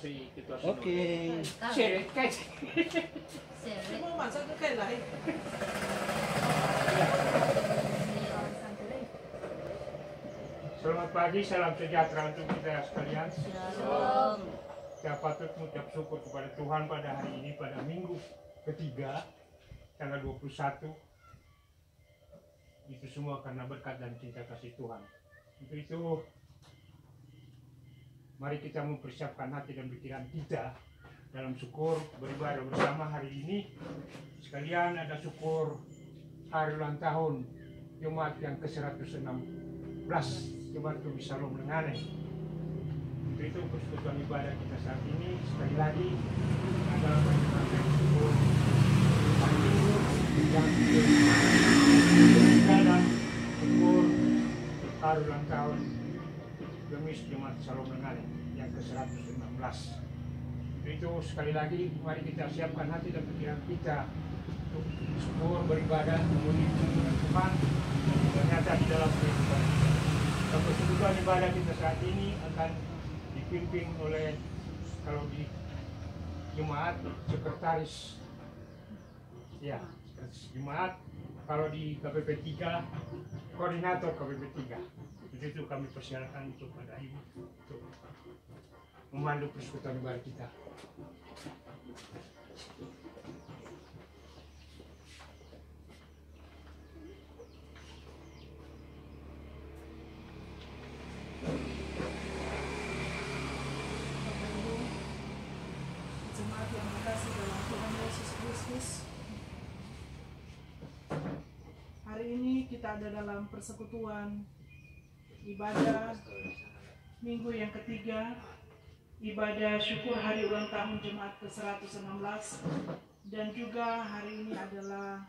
si Ketua Sinode. Oke. Seret kan? Mau masak ke kayak lain. Selamat pagi, salam sejahtera untuk kita sekalian. Shalom. Kita patut mengucap syukur kepada Tuhan pada hari ini, pada minggu ketiga, tanggal 21. Itu semua karena berkat dan cinta kasih Tuhan. Untuk itu, mari kita mempersiapkan hati dan pikiran kita dalam syukur beribadah bersama hari ini. Sekalian ada syukur hari ulang tahun Jumat yang ke-116 Jumat Kebisalom Lenganeh. Untuk itu persekutuan ibadah kita saat ini sekali lagi adalah mengucapkan syukur hari Minggu yang dalam syukur hari ulang tahun Gemis Jumat Salom Lenganeh yang ke-116. Itu sekali lagi mari kita siapkan hati dan pikiran kita untuk syukur beribadah memenuhi tuntunan Tuhan dan ternyata di dalam kehidupan kita. Persekutuan ibadah kita saat ini akan dipimpin oleh, kalau di Jemaat, sekretaris ya, sekretaris Jemaat, kalau di KPP 3 koordinator KPP 3. Itu kami persilakan untuk pada Ibu untuk memandu persekutuan ibadah kita. Jemaat yang dikasih dalam Tuhan Yesus Kristus. Hari ini kita ada dalam persekutuan ibadah minggu yang ketiga, ibadah syukur hari ulang tahun Jemaat ke-116, dan juga hari ini adalah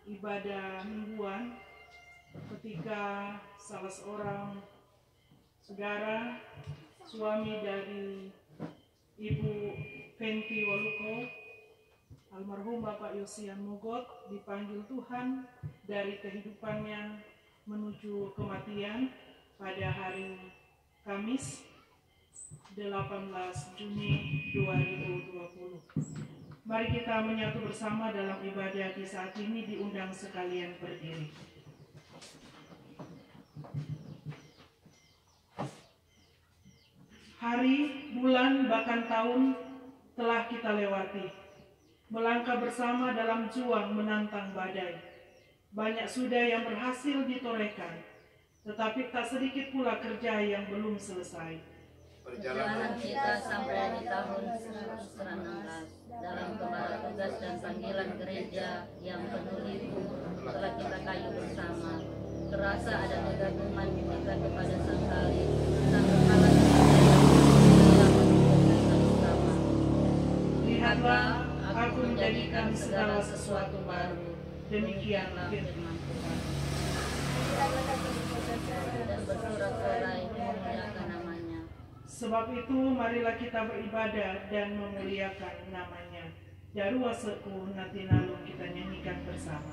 ibadah mingguan ketika salah seorang saudara, suami dari Ibu Fenty Waluko, almarhum Bapak Yosian Mogot, dipanggil Tuhan dari kehidupannya menuju kematian pada hari Kamis 18 Juni 2020. Mari kita menyatu bersama dalam ibadah di saat ini, diundang sekalian berdiri. Hari, bulan, bahkan tahun telah kita lewati. Melangkah bersama dalam juang menantang badai. Banyak sudah yang berhasil ditorehkan, tetapi tak sedikit pula kerja yang belum selesai. Perjalanan kita sampai di tahun 1916 dalam kepala tugas dan panggilan gereja yang penuh liku telah kita kayu bersama. Terasa ada kegabungan kita kepada Sang Kali, Sang Kepala yang menunjukkan bersama. Lihatlah, aku menjadikan segala sesuatu baru. Demikianlah firman Tuhan. Dan bersorak-sorai memuliakan namanya. Sebab itu marilah kita beribadah dan memuliakan namanya. Jarua seku nanti lalu kita nyanyikan bersama.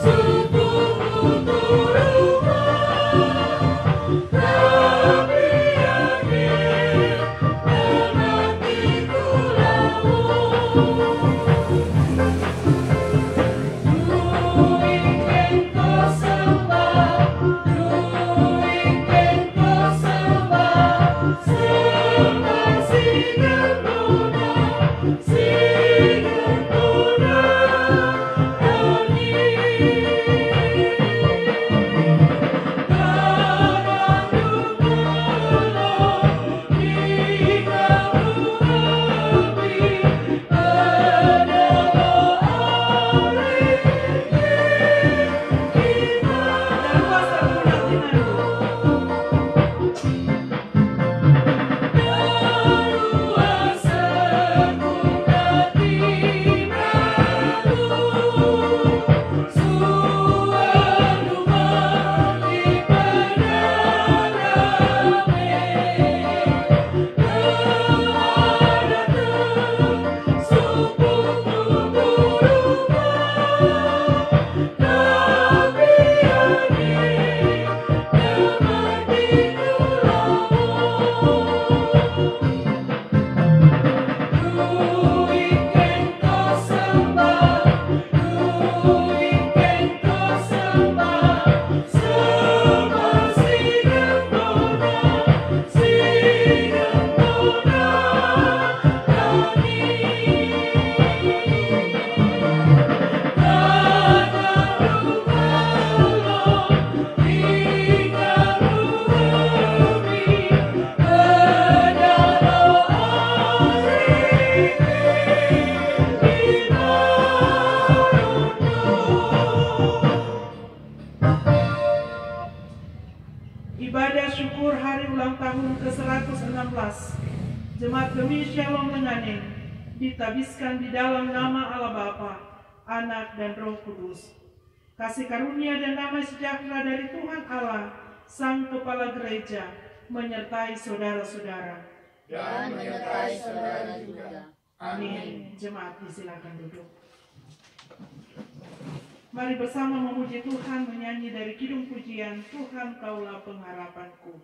Suku ke-116, Jemaat Gemi Shalom Lenganing ditabiskan di dalam nama Allah Bapa, Anak dan Roh Kudus. Kasih karunia dan damai sejahtera dari Tuhan Allah, Sang Kepala Gereja, menyertai saudara-saudara. Dan menyertai saudara juga. Amin. Jemaat disilakan duduk. Mari bersama memuji Tuhan, menyanyi dari kidung pujian Tuhan Kaulah Pengharapanku.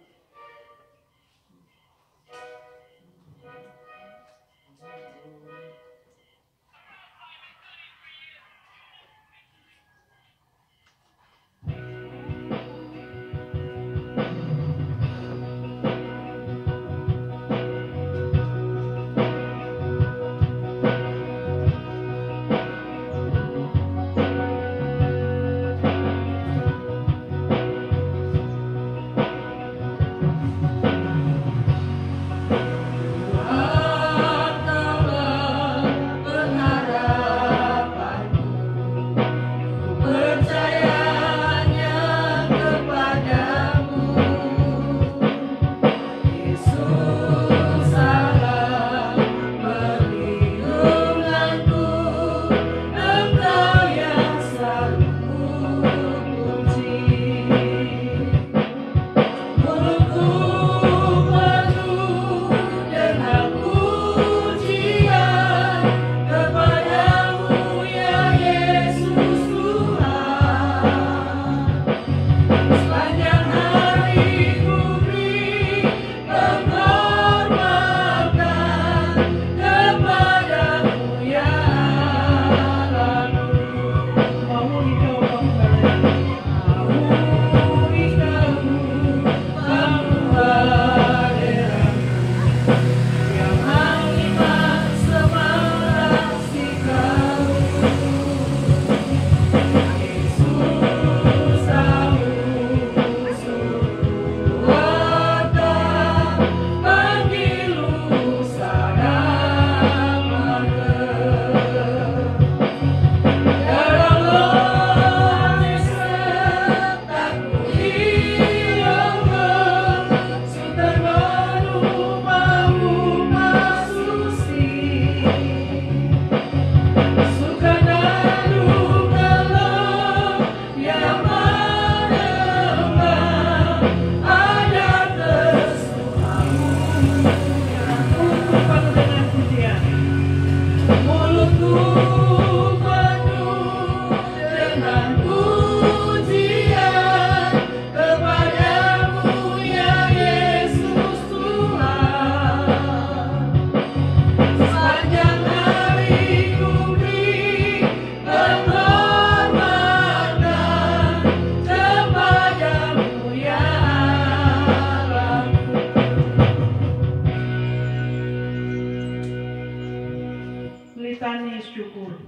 Litani syukur.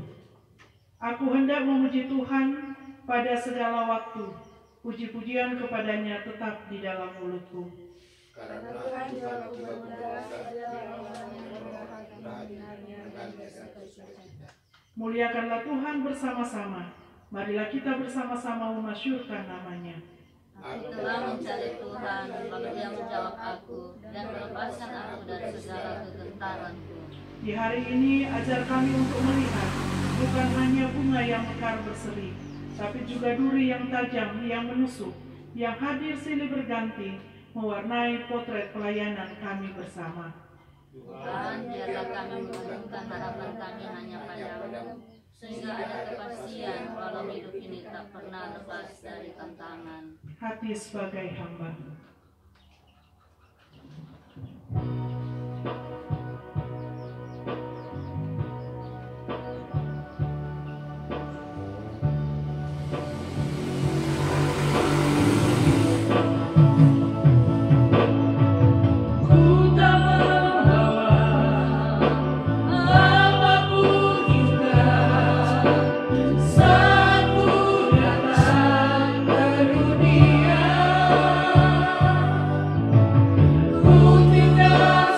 Aku hendak memuji Tuhan pada segala waktu. Puji-pujian kepadanya tetap di dalam mulutku. Karena Tuhan tiba-tiba Muliakanlah Tuhan bersama-sama. Marilah kita bersama-sama memasyurkan namanya. Aku telah mencari Tuhan, lalu Dia menjawab aku dan melepaskan aku dari segala kegentaranku. Di hari ini ajar kami untuk melihat bukan hanya bunga yang mekar berseri, tapi juga duri yang tajam yang menusuk, yang hadir silih berganti, mewarnai potret pelayanan kami bersama. Tuhan, biarlah kami menumbuhkan harapan kami hanya padamu, sehingga ada kepastian walau hidup ini tak pernah lepas dari tantangan. Hati sebagai hamba. Ku tinggal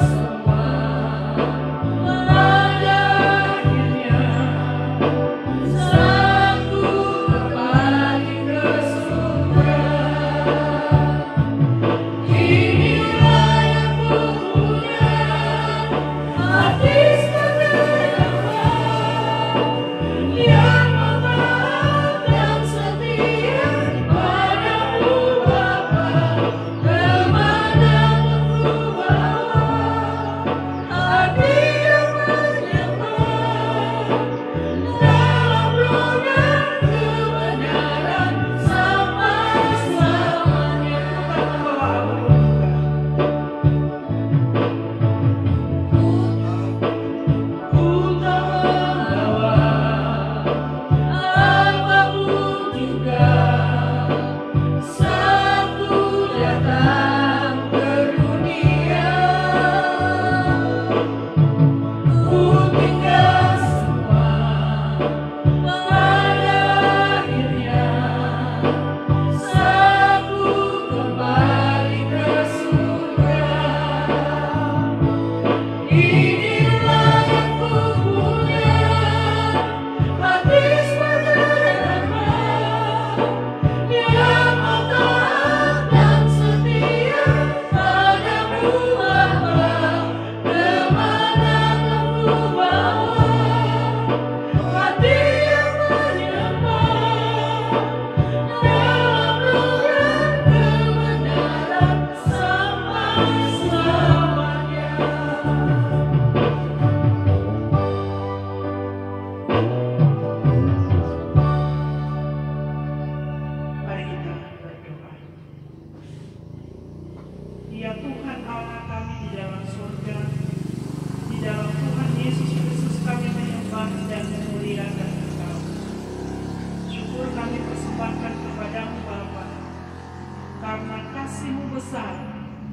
kasih-Mu besar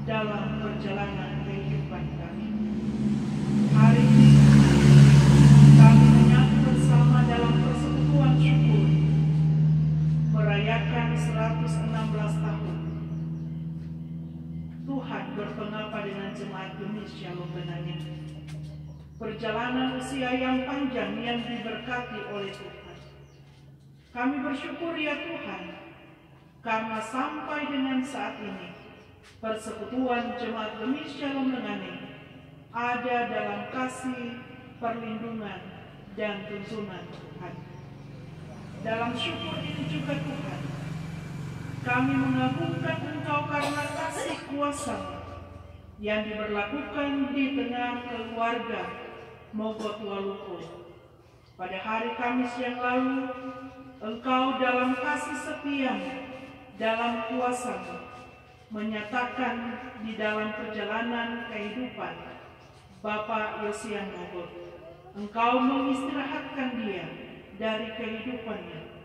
dalam perjalanan kehidupan kami. Hari ini kami menyatu bersama dalam persekutuan syukur merayakan 116 tahun Tuhan berpengapa dengan jemaat Gemis Shalom Benangin. Perjalanan usia yang panjang yang diberkati oleh Tuhan. Kami bersyukur ya Tuhan, karena sampai dengan saat ini persekutuan jemaat Gemis Shalom Benangin ada dalam kasih, perlindungan, dan tuntunan Tuhan. Dalam syukur ini juga Tuhan, kami mengagungkan Engkau karena kasih kuasa yang diberlakukan di tengah keluarga Mogot Waluko. Pada hari Kamis yang lalu, Engkau dalam kasih setia-Mu, dalam kuasa-Mu, menyatakan di dalam perjalanan kehidupan Bapak Yosian Mogot, Engkau mengistirahatkan dia dari kehidupannya.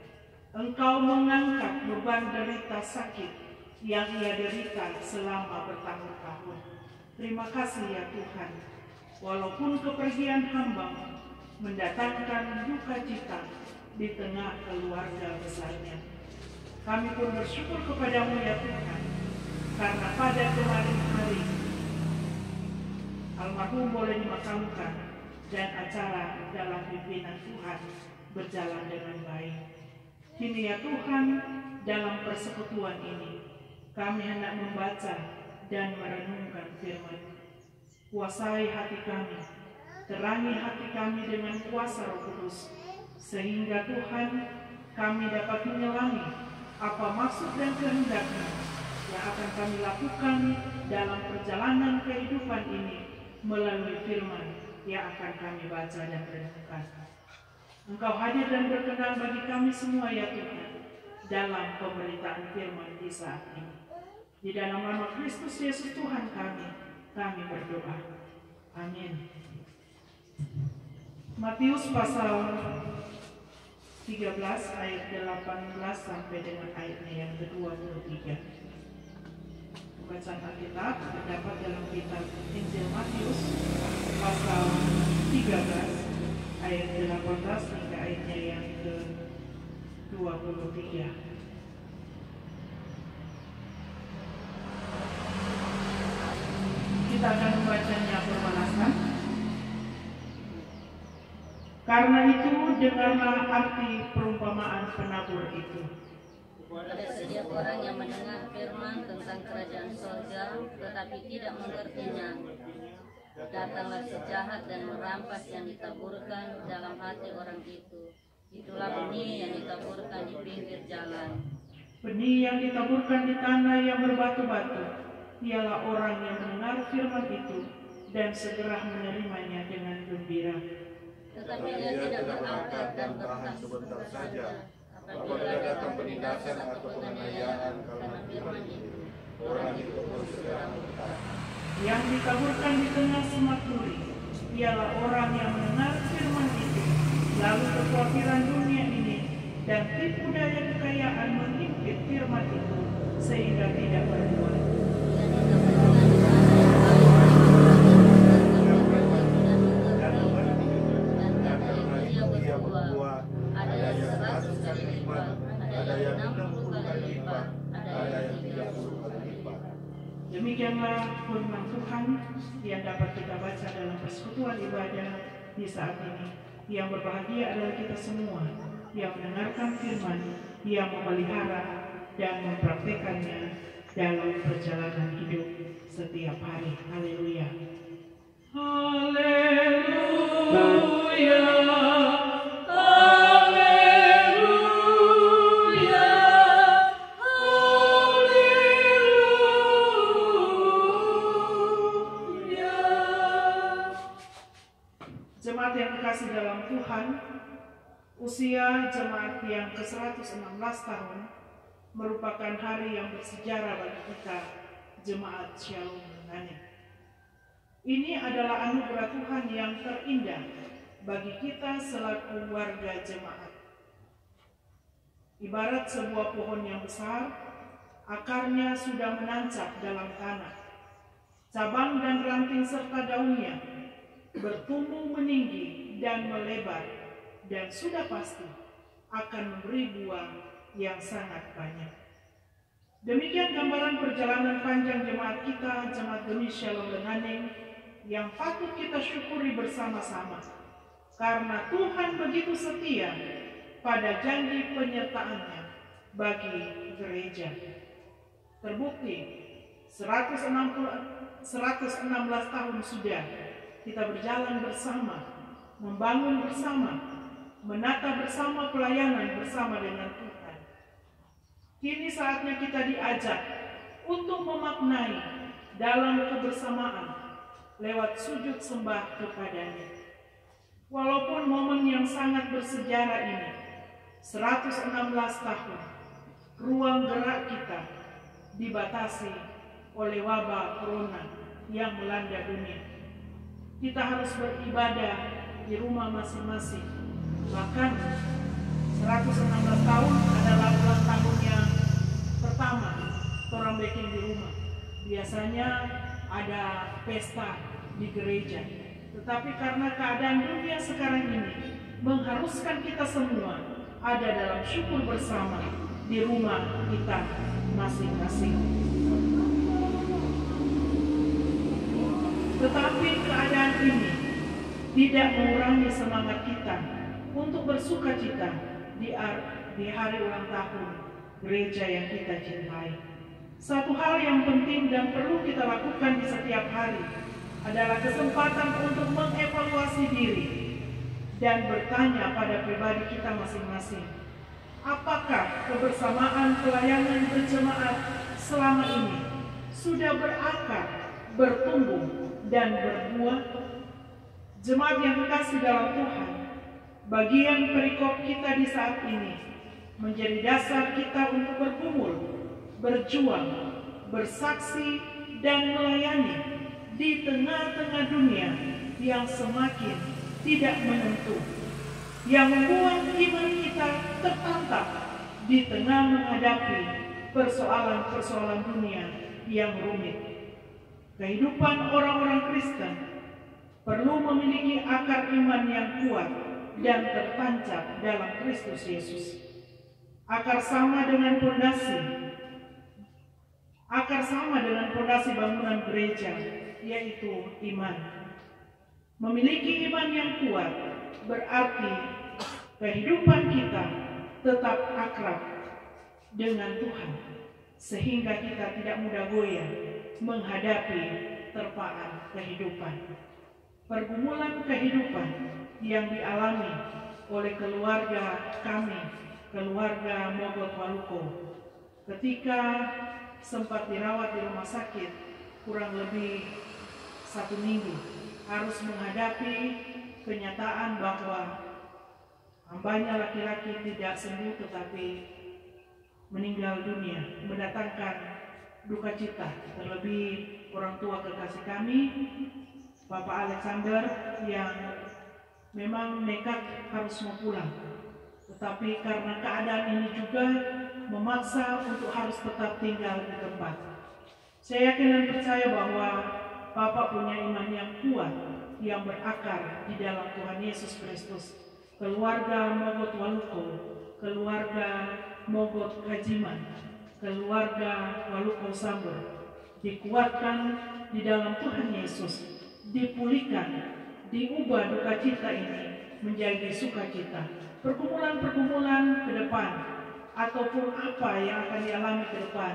Engkau mengangkat beban derita sakit yang ia derita selama bertahun-tahun. Terima kasih ya Tuhan, walaupun kepergian hamba mendatangkan duka cita di tengah keluarga besarnya. Kami pun bersyukur kepada-Mu ya Tuhan, karena pada kemarin hari almarhum boleh dimakamkan dan acara dalam pimpinan Tuhan berjalan dengan baik. Kini ya Tuhan, dalam persekutuan ini kami hendak membaca dan merenungkan firman. Kuasai hati kami, terangi hati kami dengan kuasa Roh Kudus, sehingga Tuhan kami dapat menyelami apa maksud dan kehendak-Mu yang akan kami lakukan dalam perjalanan kehidupan ini melalui firman yang akan kami baca dan renungkan. Engkau hadir dan berkenan bagi kami semua ya Tuhan dalam pemberitaan firman di saat ini. Di dalam nama Kristus Yesus Tuhan kami berdoa. Amin. Matius pasal 13 ayat 18 sampai dengan ayatnya yang ke-23. Bacaan Alkitab terdapat dalam kitab Injil Matius pasal 13 ayat 18 hingga ayatnya yang ke-23. Kita akan membacanya bermanasan. Karena itu dengarlah arti perumpamaan penabur itu. Ada setiap orang yang mendengar firman tentang kerajaan sorga tetapi tidak mengertinya. Datanglah si jahat dan merampas yang ditaburkan dalam hati orang itu. Itulah benih yang ditaburkan di pinggir jalan. Benih yang ditaburkan di tanah yang berbatu-batu ialah orang yang mendengar firman itu dan segera menerimanya dengan gembira. Tetapi ia tidak berakar dan bertahan sebentar saja. Apabila datang penindasan atau penganiayaan karena firman itu, orang itu pun segera murka. Yang ditaburkan di tengah semak duri ialah orang yang mendengar firman itu, lalu kekhawatiran dunia ini dan tipu daya kekayaan menghimpit firman itu sehingga tidak berbuah. Ada yang 100 kali lipat, ada yang 60 kali lipat, ada yang 30 kali lipat. Demikianlah firman Tuhan yang dapat kita baca dalam persekutuan ibadah di saat ini. Yang berbahagia adalah kita semua yang mendengarkan firman, yang memelihara dan mempraktekannya dalam perjalanan hidup setiap hari. Haleluya. Haleluya. Jemaat yang kekasih dalam Tuhan, usia jemaat yang ke-116 tahun merupakan hari yang bersejarah bagi kita, jemaat Shalom Benangin. Ini adalah anugerah Tuhan yang terindah bagi kita selaku warga jemaat. Ibarat sebuah pohon yang besar akarnya sudah menancap dalam tanah. Cabang dan ranting serta daunnya bertumbuh meninggi dan melebar, dan sudah pasti akan memberi buah yang sangat banyak. Demikian gambaran perjalanan panjang jemaat kita, Jemaat Gemis Shalom Lenganing, yang patut kita syukuri bersama-sama, karena Tuhan begitu setia pada janji penyertaannya bagi gereja. Terbukti 116 tahun sudah kita berjalan bersama, membangun bersama, menata bersama, pelayanan bersama dengan Tuhan. Kini saatnya kita diajak untuk memaknai dalam kebersamaan lewat sujud sembah kepadanya. Walaupun momen yang sangat bersejarah ini, 116 tahun, ruang gerak kita dibatasi oleh wabah corona yang melanda dunia. Kita harus beribadah di rumah masing-masing. Bahkan 116 tahun adalah ulang tahun yang pertama orang bikin di rumah. Biasanya ada pesta di gereja. Tetapi karena keadaan dunia sekarang ini mengharuskan kita semua ada dalam syukur bersama di rumah kita masing-masing. Tetapi keadaan ini tidak mengurangi semangat kita untuk bersuka cita di hari ulang tahun gereja yang kita cintai. Satu hal yang penting dan perlu kita lakukan di setiap hari adalah kesempatan untuk mengevaluasi diri dan bertanya pada pribadi kita masing-masing. Apakah kebersamaan pelayanan berjemaat selama ini sudah berakar, bertumbuh, dan berbuah? Jemaat yang kekasih dalam Tuhan, bagian perikop kita di saat ini menjadi dasar kita untuk bergumul, berjuang, bersaksi, dan melayani di tengah-tengah dunia yang semakin tidak menentu, yang membuat iman kita tertantang di tengah menghadapi persoalan-persoalan dunia yang rumit. Kehidupan orang-orang Kristen perlu memiliki akar iman yang kuat dan tertancap dalam Kristus Yesus. Akar sama dengan fondasi bangunan gereja, yaitu iman. Memiliki iman yang kuat berarti kehidupan kita tetap akrab dengan Tuhan, sehingga kita tidak mudah goyah menghadapi terpaan kehidupan. Pergumulan kehidupan yang dialami oleh keluarga kami, keluarga Mogot Waluko, ketika sempat dirawat di rumah sakit kurang lebih 1 minggu, harus menghadapi kenyataan bahwa hambanya laki-laki tidak sembuh tetapi meninggal dunia, mendatangkan duka cita. Terlebih orang tua kekasih kami, Bapak Alexander, yang memang nekat harus mau pulang, tetapi karena keadaan ini juga memaksa untuk harus tetap tinggal di tempat. Saya yakin dan percaya bahwa Bapak punya iman yang kuat yang berakar di dalam Tuhan Yesus Kristus. Keluarga Mogot Waluko, keluarga Mogot Kajiman, keluarga Waluko Sambur dikuatkan di dalam Tuhan Yesus, dipulihkan, diubah duka cita ini menjadi sukacita. Pergumulan-pergumulan ke depan ataupun apa yang akan dialami ke depan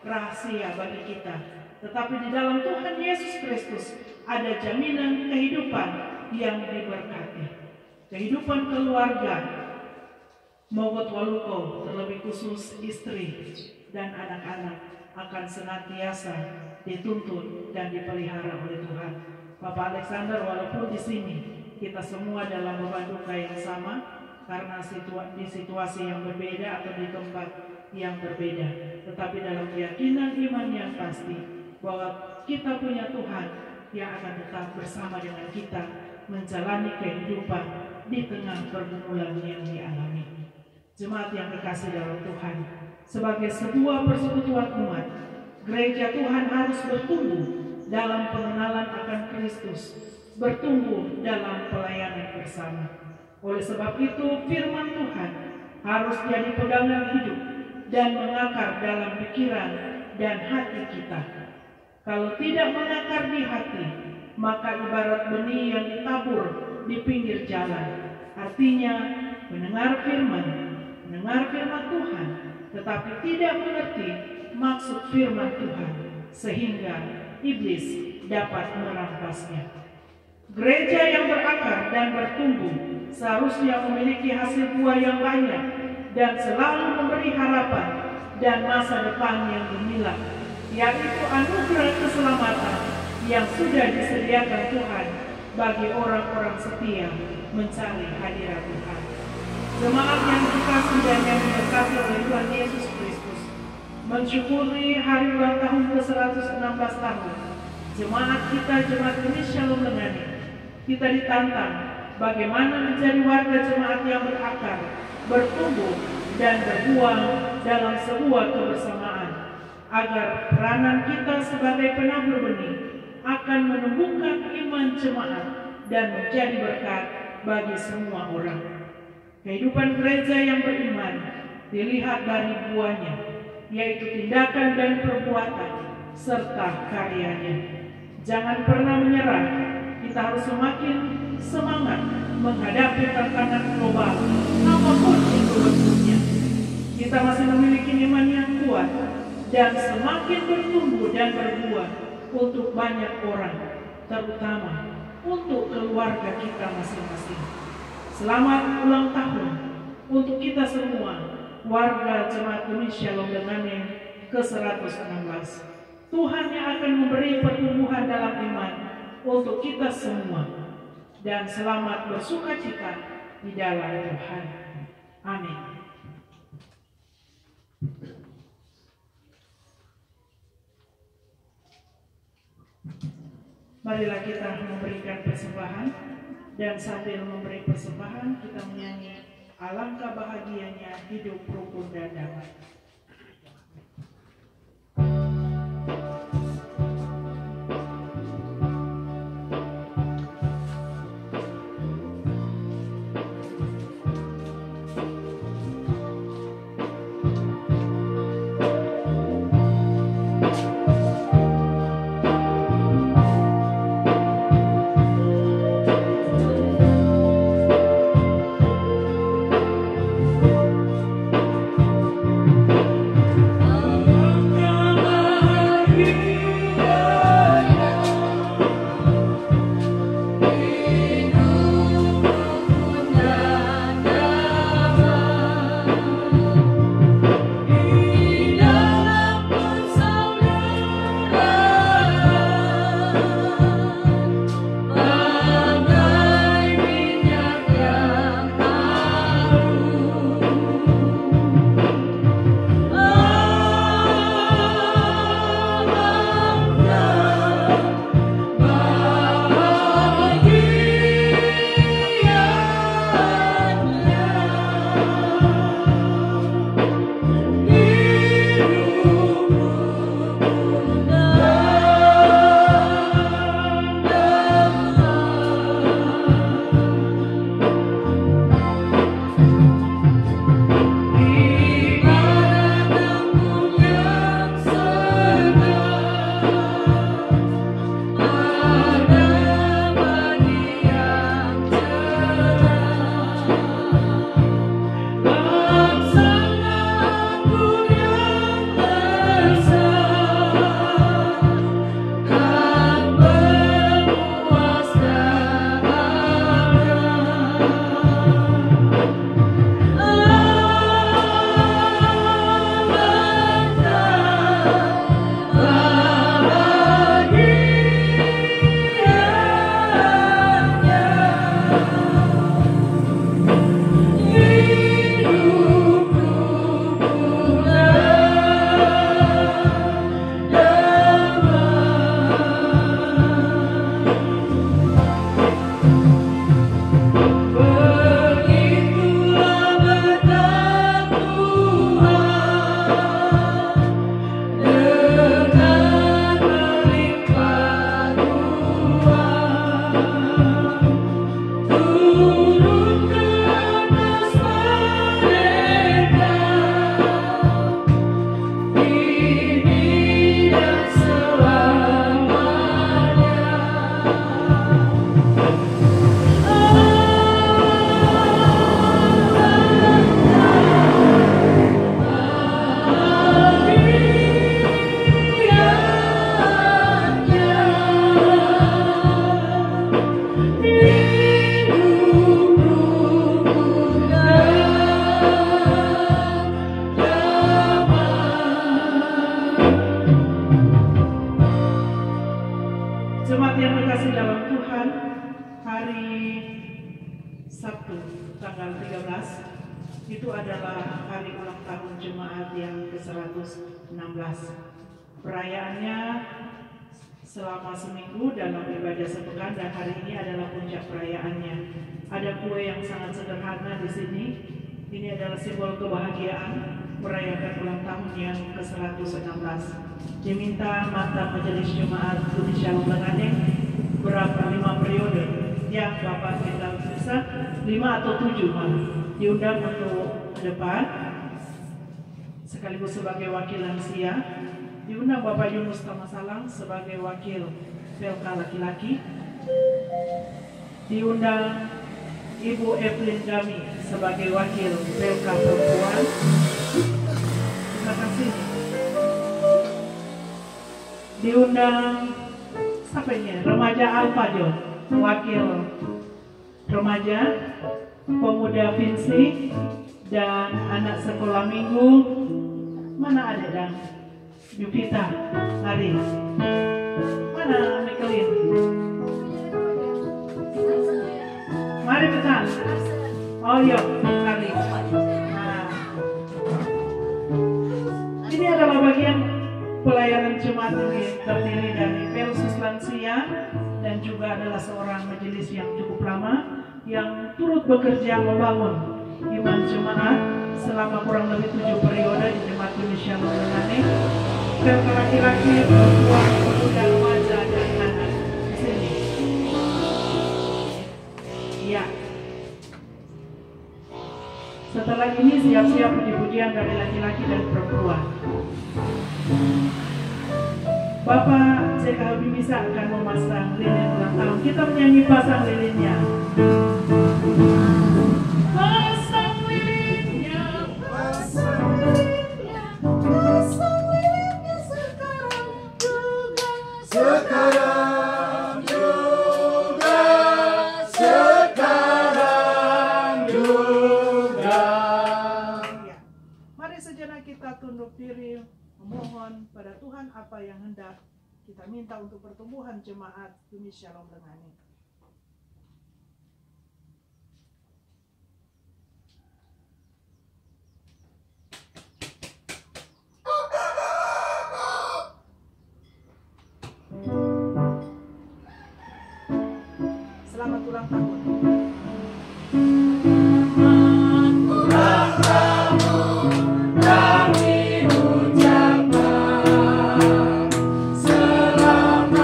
rahasia bagi kita, tetapi di dalam Tuhan Yesus Kristus ada jaminan kehidupan yang diberkati. Kehidupan keluarga Mogot Waluko, terlebih khusus istri dan anak-anak, akan senantiasa dituntun dan dipelihara oleh Tuhan. Bapak Alexander, walaupun di sini kita semua dalam beban duka yang sama karena di situasi yang berbeda atau di tempat yang berbeda, tetapi dalam keyakinan iman yang pasti bahwa kita punya Tuhan yang akan tetap bersama dengan kita menjalani kehidupan di tengah pergumulan yang dialami. Jemaat yang kekasih dalam Tuhan, sebagai sebuah persekutuan umat, gereja Tuhan harus bertumbuh dalam pengenalan akan Kristus, bertumbuh dalam pelayanan bersama. Oleh sebab itu, firman Tuhan harus jadi pegangan hidup dan mengakar dalam pikiran dan hati kita. Kalau tidak mengakar di hati, maka ibarat benih yang ditabur di pinggir jalan. Artinya, mendengar firman Tuhan, tetapi tidak mengerti maksud firman Tuhan, sehingga iblis dapat merampasnya. Gereja yang berakar dan bertumbuh seharusnya memiliki hasil buah yang banyak dan selalu memberi harapan dan masa depan yang gemilang, yaitu anugerah keselamatan yang sudah disediakan Tuhan bagi orang-orang setia mencari hadirat Tuhan. Jemaat yang dikasihi dan yang diberkati oleh Tuhan Yesus Kristus, mensyukuri hari ulang tahun ke-116 tahun jemaat kita, Jemaat Gereja Shalom Lengani. Kita ditantang bagaimana menjadi warga jemaat yang berakar, bertumbuh, dan berbuah dalam sebuah kebersamaan, agar peranan kita sebagai penabur benih akan menumbuhkan iman jemaat dan menjadi berkat bagi semua orang. Kehidupan gereja yang beriman dilihat dari buahnya, yaitu tindakan dan perbuatan serta karyanya. Jangan pernah menyerah. Kita harus semakin semangat menghadapi tantangan global, apapun itu bentuknya. Kita masih memiliki iman yang kuat dan semakin bertumbuh dan berbuah untuk banyak orang, terutama untuk keluarga kita masing-masing. Selamat ulang tahun untuk kita semua, warga Jemaat Gereja Shalom Lengani ke-116. Tuhan yang akan memberi pertumbuhan dalam iman untuk kita semua, dan selamat bersukacita di dalam Tuhan. Amin. Marilah kita memberikan persembahan, dan sambil memberi persembahan kita menyanyi alangkah bahagianya hidup rukun dan damai. itu adalah hari ulang tahun jemaat yang ke-116. Perayaannya selama seminggu dalam ibadah sepekan, dan hari ini adalah puncak perayaannya. Ada kue yang sangat sederhana di sini. Ini adalah simbol kebahagiaan merayakan ulang tahun yang ke-116. Diminta mantan majelis Jemaat Budi Shalom Lenganing berapa 5 periode yang Bapak kita bisa 5 atau 7 malah diundang untuk ke depan sekaligus sebagai wakil lansia. Diundang Bapak Yunus Tamasalang sebagai wakil PLK laki-laki. Diundang Ibu Evelyn Dami sebagai wakil PLK perempuan. Terima kasih. Diundang siapa ini? Remaja Alfajo, wakil remaja, pemuda Vinci, dan anak sekolah minggu. Mana ada dan Yuvita, Ari. Mana Mikelin? Mari kita. Oh iya, Ari. Nah. Ini adalah bagian pelayanan jemaat ini, terdiri dari Pelsus Lansia dan juga adalah seorang majelis yang cukup lama yang turut bekerja membangun iman jemaat selama kurang lebih 7 periode di Jemaat Budi Shalom Lenganing. PLK laki-laki, perempuan, pemuda, remaja, dan anak di sini. Iya. Setelah ini siap-siap puji-pujian dari laki-laki dan perempuan. Bapak J.K. Habibisa akan memasang lilin ulang tahun. Kita menyanyi pasang lilinnya. Pasang lilinnya, pasang lilinnya, pasang lilinnya sekarang juga, sekarang juga, sekarang juga. Ya. Mari sejenak kita tunduk diri, memohon pada Tuhan apa yang hendak kita minta untuk pertumbuhan jemaat Budi Shalom Lenganing. Selamat ulang tahun. Ulang tahun kami ucapkan, selamat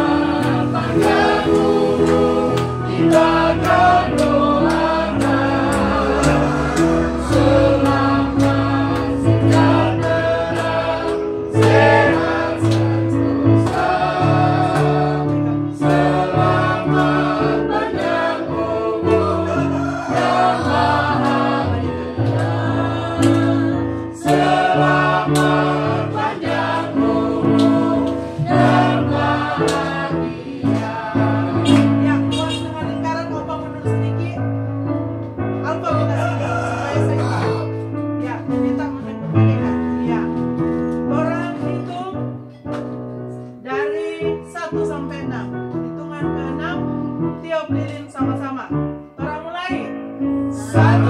panjang umur, kita akan doakan, selamat sejahtera, sehat sentosa, selamat panjang umur dan bahagia, selamat panjang umur dan bahagia. Ya, luas dengan lingkaran Opa mundur sedikit. Alfa minta sini supaya saya tahu. Ya, minta mendengar mereka. Ya, orang hitung dari 1 sampai 6. Hitungan ke-6, tiup lilin sama-sama. Orang mulai. 1,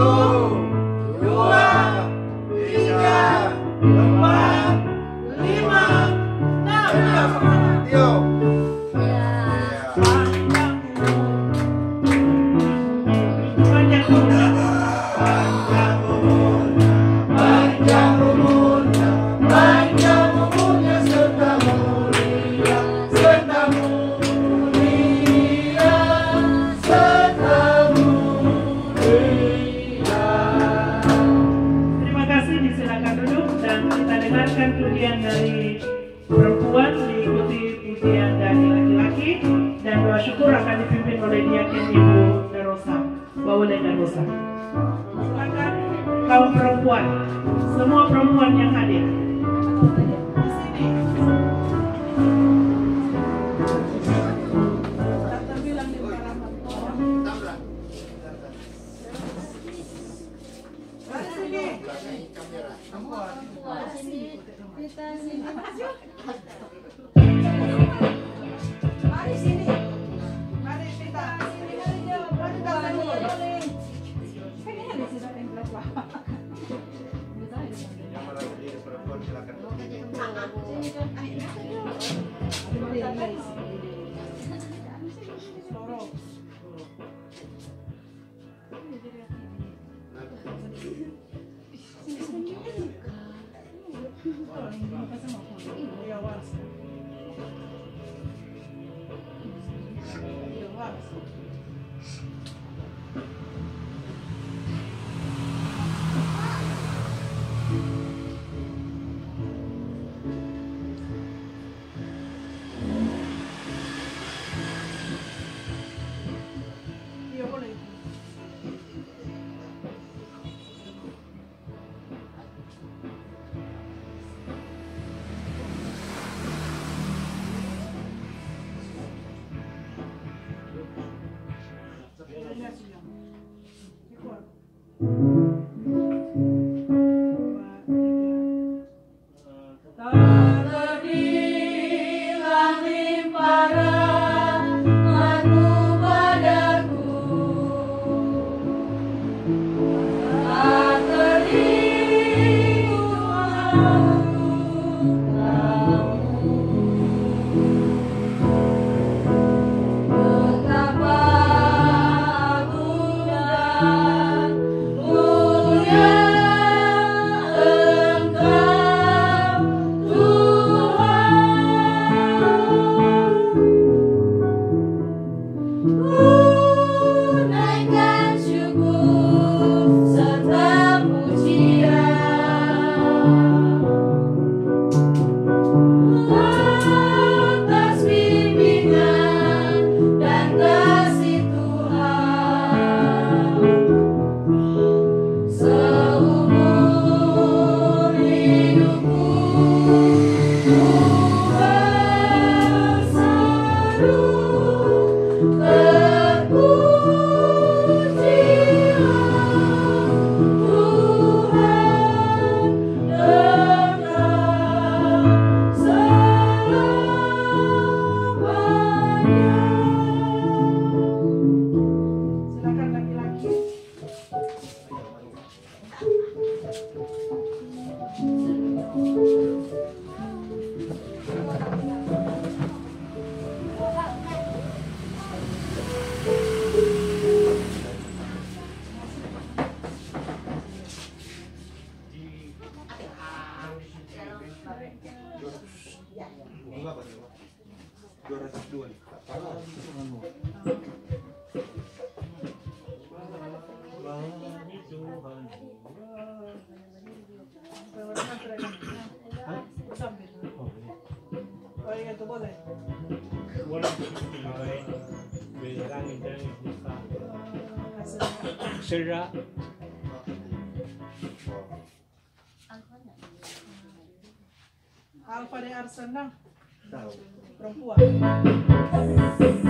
2, 3, 4, 5, 6. Tiup. Panjang umur, panjang umur, panjang umur, panjang umurnya serta mulia, serta mulia, serta mulia. Terima kasih, disilakan duduk dan kita dengarkan pujian dari perempuan diikuti pujian dari laki-laki, dan doa syukur akan dipimpin oleh Diaken Ibu Darosa, Baule Darosa. Silakan kaum perempuan, semua perempuan yang hadir di sini. Tak terbilang di halaman. Mari sini. Kita sini. Mari sini. Mari kita. Mari kita. Kayaknya di sini yang kelas lah. Yang mana jadi perempuan silakan. Berapa nih, Pak? 202 nih. Serak. Alfa de Arsenal Tahu. perempuan. Bersembahkan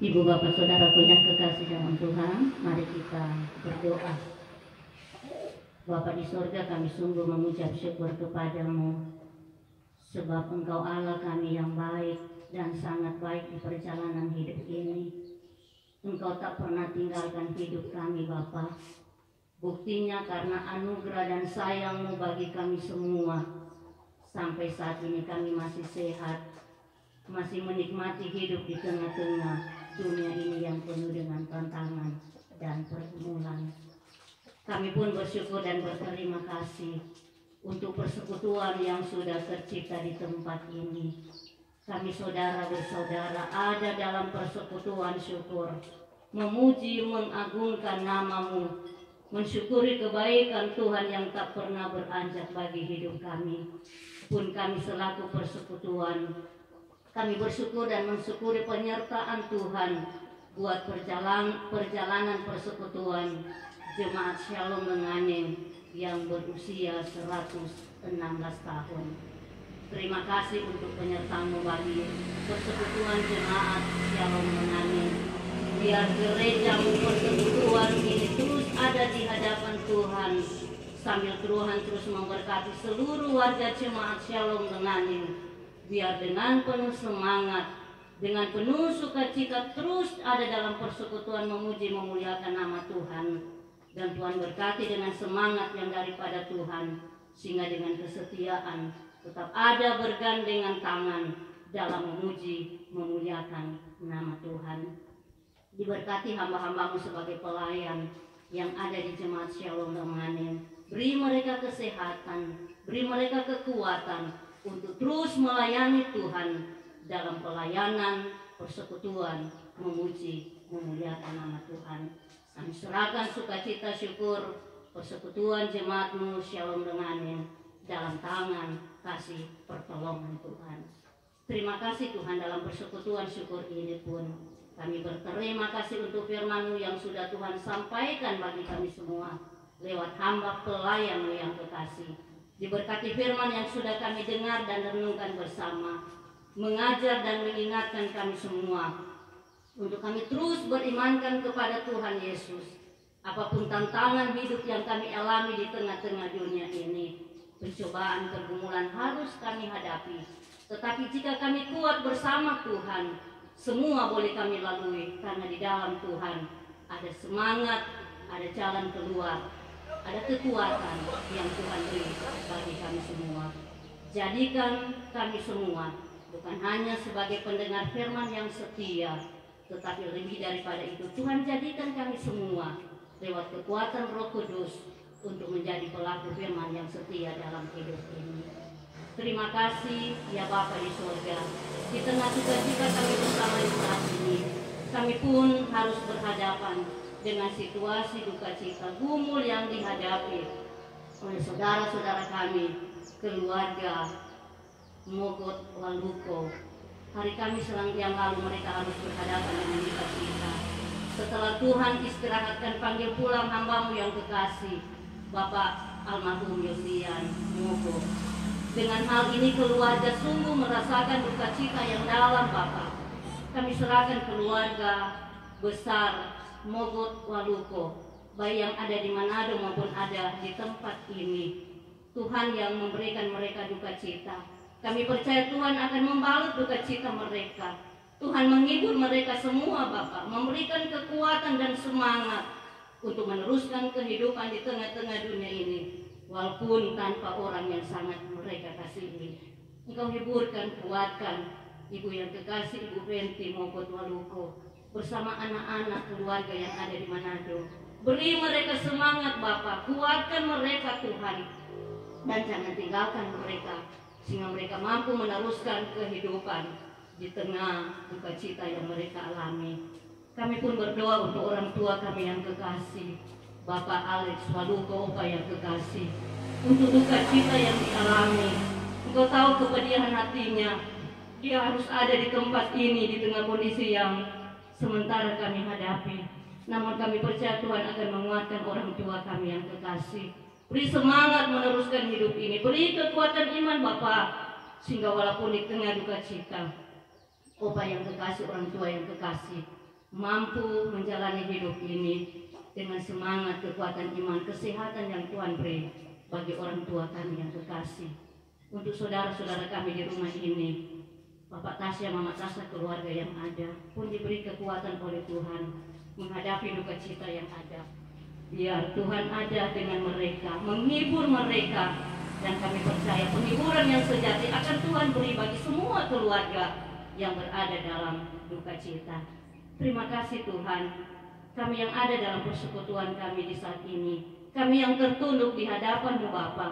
Ibu bapak saudaraku yang kekasih dalam Tuhan, mari kita berdoa. Bapa di sorga, kami sungguh mengucap syukur kepadamu, sebab Engkau Allah kami yang baik dan sangat baik di perjalanan hidup ini. Engkau tak pernah tinggalkan hidup kami Bapa. Buktinya karena anugerah dan sayang-Mu bagi kami semua, sampai saat ini kami masih sehat, masih menikmati hidup di tengah-tengah dunia ini yang penuh dengan tantangan dan pergumulan. Kami pun bersyukur dan berterima kasih untuk persekutuan yang sudah tercipta di tempat ini. Kami saudara bersaudara ada dalam persekutuan syukur, memuji, mengagungkan nama-Mu, mensyukuri kebaikan Tuhan yang tak pernah beranjak bagi hidup kami. Pun kami selaku persekutuan, kami bersyukur dan mensyukuri penyertaan Tuhan buat perjalanan persekutuan Jemaat Shalom Lenganen yang berusia 116 tahun. Terima kasih untuk penyertaan-Mu bagi persekutuan Jemaat Shalom Lenganen. Biar gereja-Mu persekutuan ini terus ada di hadapan Tuhan, sambil Tuhan terus memberkati seluruh warga Jemaat Shalom Lenganen. Biar dengan penuh semangat, dengan penuh sukacita terus ada dalam persekutuan memuji memuliakan nama Tuhan. Dan Tuhan berkati dengan semangat yang daripada Tuhan, sehingga dengan kesetiaan tetap ada bergandengan tangan dalam memuji memuliakan nama Tuhan. Diberkati hamba-hamba-Mu sebagai pelayan yang ada di Jemaat Shalom Lenganen. Beri mereka kesehatan, beri mereka kekuatan untuk terus melayani Tuhan dalam pelayanan persekutuan memuji memuliakan nama Tuhan. Kami serahkan sukacita syukur persekutuan Jemaat-Mu Shalom Lenganen dalam tangan kasih pertolongan Tuhan. Terima kasih Tuhan, dalam persekutuan syukur ini pun kami berterima kasih untuk firman-Mu yang sudah Tuhan sampaikan bagi kami semua lewat hamba pelayan-Mu yang kekasih. Diberkati firman yang sudah kami dengar dan renungkan bersama, mengajar dan mengingatkan kami semua untuk kami terus berimankan kepada Tuhan Yesus. Apapun tantangan hidup yang kami alami di tengah-tengah dunia ini, pencobaan, pergumulan harus kami hadapi. Tetapi jika kami kuat bersama Tuhan, semua boleh kami lalui, karena di dalam Tuhan ada semangat, ada jalan keluar, ada kekuatan yang Tuhan beri bagi kami semua. Jadikan kami semua bukan hanya sebagai pendengar firman yang setia, tetapi lebih daripada itu, Tuhan jadikan kami semua lewat kekuatan Roh Kudus untuk menjadi pelaku firman yang setia dalam hidup ini. Terima kasih ya Bapa di surga. Di tengah sukacita kami bersama di saat ini, kami pun harus berhadapan dengan situasi duka cita gumul yang dihadapi oleh saudara-saudara kami, keluarga Mogot Waluko. Hari Kamis yang lalu mereka harus berhadapan dengan duka cita. Setelah Tuhan istirahatkan, panggil pulang hamba-Mu yang kekasih, Bapak almarhum Yosian Mogot. Dengan hal ini keluarga sungguh merasakan duka cita yang dalam Bapak. Kami serahkan keluarga besar Mogot Waluko, baik yang ada di Manado maupun ada di tempat ini. Tuhan yang memberikan mereka duka cita. Kami percaya Tuhan akan membalut duka cita mereka. Tuhan menghibur mereka semua Bapak, memberikan kekuatan dan semangat untuk meneruskan kehidupan di tengah-tengah dunia ini, walaupun tanpa orang yang sangat mereka kasihi. Engkau hiburkan, kuatkan Ibu yang kekasih, Ibu Benti Mogot Waluko, bersama anak-anak keluarga yang ada di Manado. Beri mereka semangat Bapak, kuatkan mereka Tuhan, dan jangan tinggalkan mereka, sehingga mereka mampu meneruskan kehidupan di tengah duka cita yang mereka alami. Kami pun berdoa untuk orang tua kami yang kekasih, Bapak Alex Waluko, Opa yang kekasih, untuk duka cita yang dialami. Engkau tahu kepedihan hatinya, dia harus ada di tempat ini di tengah kondisi yang sementara kami hadapi. Namun kami percaya Tuhan akan menguatkan orang tua kami yang kekasih. Beri semangat meneruskan hidup ini, beri kekuatan iman Bapak, sehingga walaupun di tengah duka cita, Opa yang kekasih, orang tua yang kekasih, mampu menjalani hidup ini dengan semangat, kekuatan iman, kesehatan yang Tuhan beri bagi orang tua kami yang kekasih. Untuk saudara-saudara kami di rumah ini, Bapak Tasya, Mama Tasya, keluarga yang ada pun diberi kekuatan oleh Tuhan menghadapi duka cita yang ada. Biar Tuhan ada dengan mereka, menghibur mereka, dan kami percaya penghiburan yang sejati akan Tuhan beri bagi semua keluarga yang berada dalam duka cita. Terima kasih Tuhan, kami yang ada dalam persekutuan kami di saat ini, kami yang tertunduk di hadapan-Mu Bapa.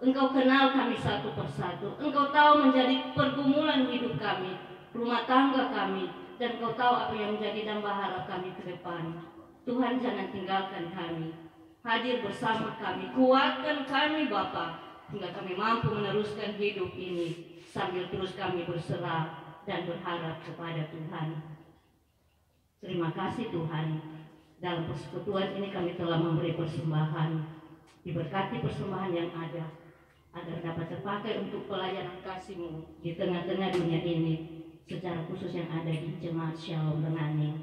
Engkau kenal kami satu persatu, Engkau tahu menjadi pergumulan hidup kami, rumah tangga kami, dan Engkau tahu apa yang menjadi damba harap kami ke depan. Tuhan, jangan tinggalkan kami, hadir bersama kami, kuatkan kami Bapa, hingga kami mampu meneruskan hidup ini sambil terus kami berserah dan berharap kepada Tuhan. Terima kasih Tuhan, dalam persekutuan ini kami telah memberi persembahan. Diberkati persembahan yang ada, agar dapat terpakai untuk pelayanan kasih-Mu di tengah-tengah dunia ini, secara khusus yang ada di Jemaat Shalom Renganing.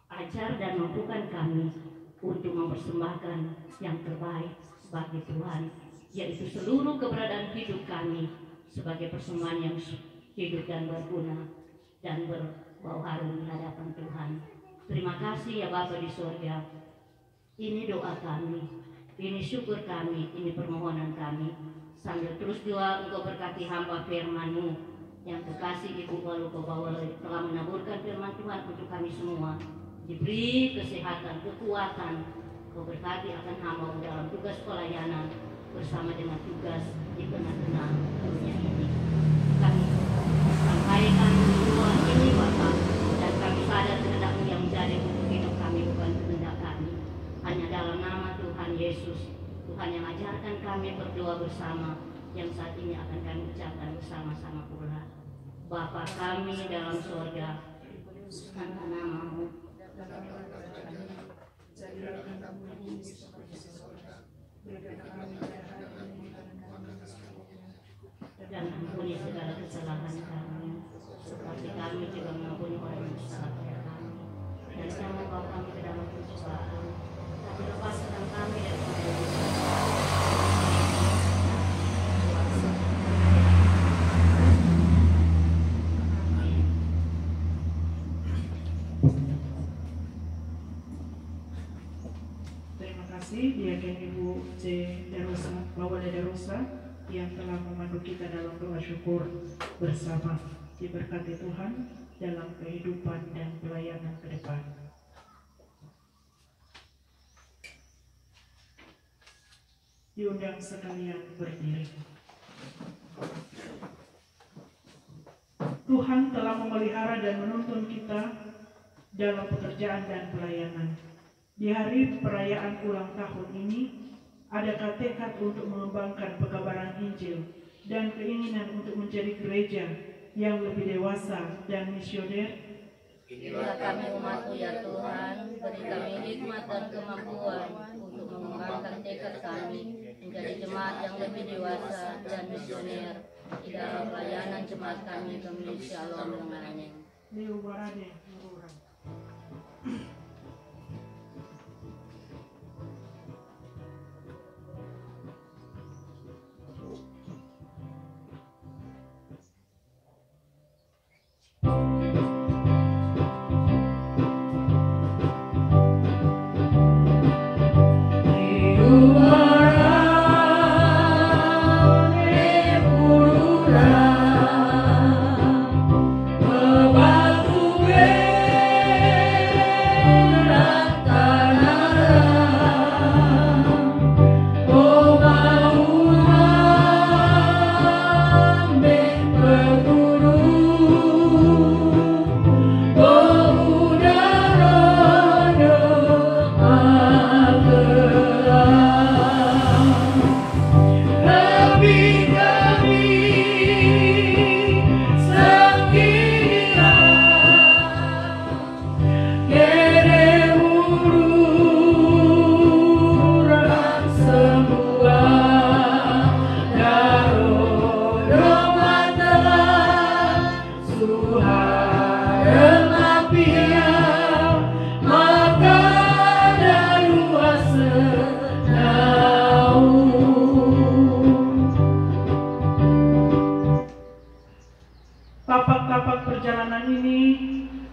Ajar dan mampukan kami untuk mempersembahkan yang terbaik bagi Tuhan, yaitu seluruh keberadaan hidup kami sebagai persembahan yang hidup dan berguna dan berbau harum di hadapan Tuhan. Terima kasih ya Bapa di surga. Ini doa kami, ini syukur kami, ini permohonan kami. Sambil terus doa Engkau berkati hamba firman-Mu yang kekasih Ibu Waluko Bawali telah menaburkan firman Tuhan untuk kami semua. Diberi kesehatan, kekuatan. Engkau berkati akan hamba-Mu dalam tugas pelayanan bersama dengan tugas di tengah-tengah dunia ini. Kami sampaikan doa ini Bapa, dan kami sadar kehendak-Mu yang menjadi untuk hidup kami, bukan kehendak kami. Hanya dalam nama Tuhan Yesus, Tuhan yang ajarkan kami berdoa bersama, yang saat ini akan kami ucapkan bersama-sama pula. Bapa kami dalam surga, kuduskanlah nama-Mu, dan ampuni segala kesalahan kami, seperti kami juga mengampuni orang yang bersalah kepada kami. Dan jangan bawa kami ke dalam pencobaan, tapi lepaskan kami dari Diaken Ibu C. Darosa, Bawale Darosa yang telah memandu kita dalam doa syukur bersama. Diberkati Tuhan dalam kehidupan dan pelayanan ke depan. Diundang sekalian berdiri. Tuhan telah memelihara dan menuntun kita dalam pekerjaan dan pelayanan. Di hari perayaan ulang tahun ini, adakah tekad untuk mengembangkan pekabaran Injil dan keinginan untuk menjadi gereja yang lebih dewasa dan misioner? Inilah kami umat-Mu ya Tuhan, beri kami hikmat dan kemampuan untuk mengembangkan tekad kami menjadi jemaat yang lebih dewasa dan misioner di dalam pelayanan jemaat kami Gembala Shalom Renganing. Oh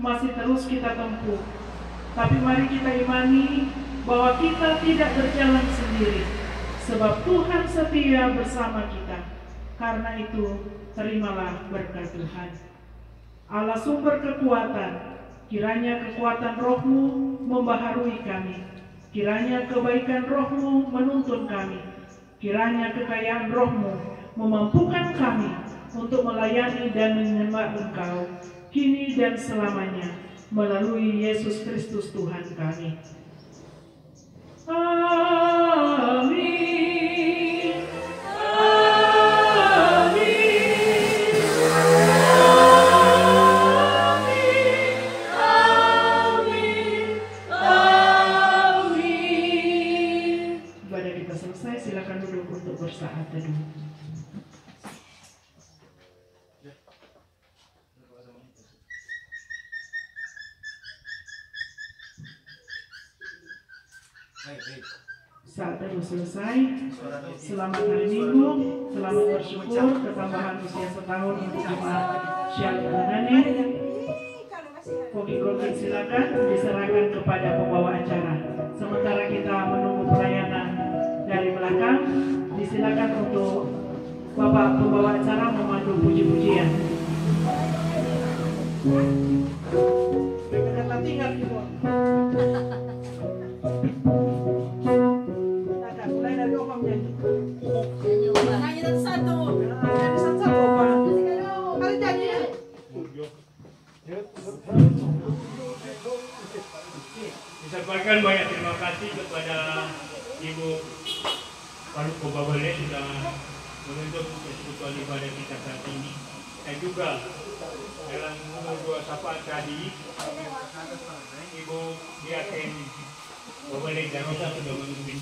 masih terus kita tempuh. Tapi mari kita imani bahwa kita tidak berjalan sendiri, sebab Tuhan setia bersama kita. Karena itu, terimalah berkat Tuhan. Allah sumber kekuatan, kiranya kekuatan Roh-Mu membaharui kami. Kiranya kebaikan Roh-Mu menuntun kami. Kiranya kekayaan Roh-Mu memampukan kami untuk melayani dan menyembah Engkau kini dan selamanya melalui Yesus Kristus Tuhan kami. Amin. Ibadah kita selesai, silakan duduk untuk bersaat teduh. Saat teduh selesai, selamat hari Minggu, selamat bersyukur ketambahan usia setahun untuk jemaat Shalom Unane. Koki-koki silakan diserahkan kepada pembawa acara. Sementara kita menunggu pelayanan dari belakang, disilakan untuk Bapak pembawa acara memandu puji-pujian. Kata tinggal gitu. Mulai dari Om nyanyi. Nyanyi satu. Nyanyi satu Pak. Kali nyanyi. Disampaikan banyak terima kasih kepada Ibu Paluko Babale sudah membentuk persekutuan ibadah kita saat ini. Dan juga dalam umur 2 sapa tadi Ibu Diaken Babale Darosa sudah memimpin